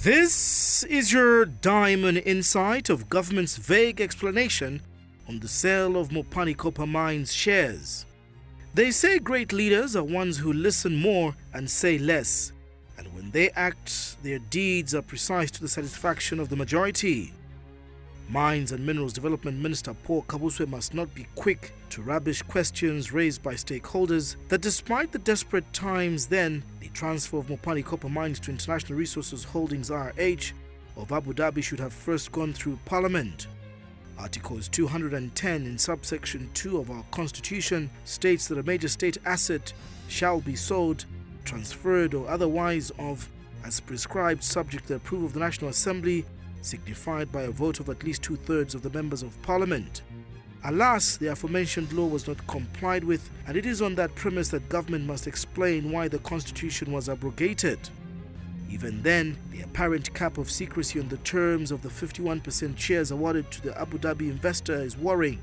This is your diamond insight of government's vague explanation on the sale of Mopani copper mines shares. They say great leaders are ones who listen more and say less, and when they act, their deeds are precise to the satisfaction of the majority. Mines and Minerals Development Minister Paul Kabuswe must not be quick to rubbish questions raised by stakeholders that despite the desperate times then, the transfer of Mopani copper mines to International Resources Holdings RH of Abu Dhabi should have first gone through Parliament. Articles 210 in subsection 2 of our Constitution states that a major state asset shall be sold, transferred or otherwise of, as prescribed subject to the approval of the National Assembly, signified by a vote of at least 2/3 of the members of Parliament. Alas, the aforementioned law was not complied with, and it is on that premise that government must explain why the Constitution was abrogated. Even then, the apparent cap of secrecy on the terms of the 51% shares awarded to the Abu Dhabi investor is worrying,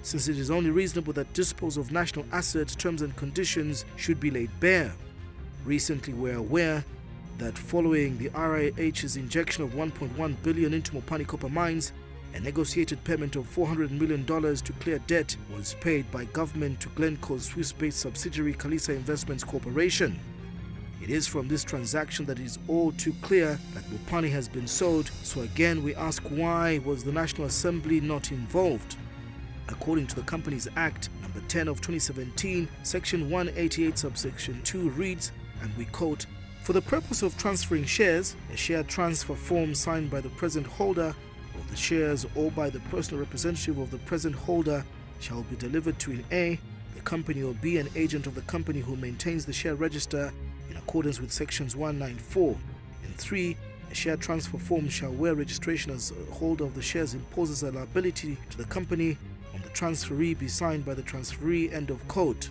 since it is only reasonable that disposal of national assets, terms and conditions should be laid bare. Recently, we are aware that following the RIH's injection of $1.1 billion into Mopani copper mines, a negotiated payment of $400 million to clear debt was paid by government to Glencore's Swiss-based subsidiary Kalisa Investments Corporation. It is from this transaction that it is all too clear that Mopani has been sold, so again we ask, why was the National Assembly not involved? According to the Companies Act number 10 of 2017, section 188 subsection 2 reads, and we quote, "For the purpose of transferring shares, a share transfer form signed by the present holder of the shares or by the personal representative of the present holder shall be delivered to in A, the company, or B, an agent of the company who maintains the share register in accordance with sections 194. In 3, a share transfer form shall, where registration as a holder of the shares imposes a liability to the company on the transferee, be signed by the transferee." End of quote.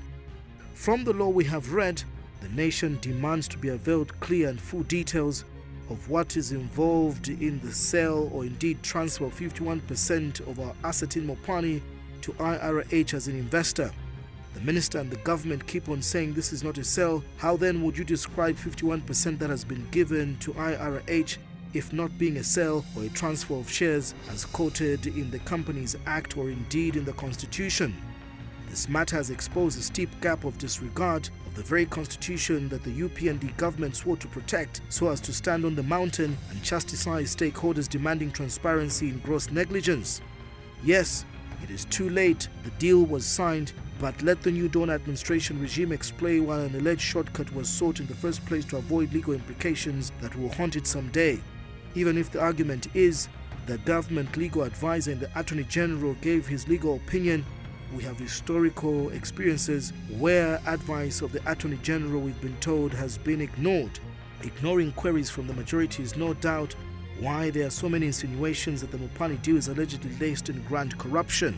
From the law we have read, the nation demands to be availed clear and full details of what is involved in the sale or indeed transfer of 51% of our asset in Mopani to IRH as an investor. The minister and the government keep on saying this is not a sale. How then would you describe 51% that has been given to IRH if not being a sale or a transfer of shares as quoted in the Companies Act or indeed in the Constitution? This matter has exposed a steep gap of disregard of the very Constitution that the UPND government swore to protect, so as to stand on the mountain and chastise stakeholders demanding transparency in gross negligence. Yes, it is too late, the deal was signed, but let the New Dawn administration regime explain why an alleged shortcut was sought in the first place to avoid legal implications that will haunt it someday. Even if the argument is that government legal advisor and the Attorney General gave his legal opinion, we have historical experiences where advice of the Attorney General, we've been told, has been ignored. Ignoring queries from the majority is no doubt why there are so many insinuations that the Mopani deal is allegedly laced in grand corruption.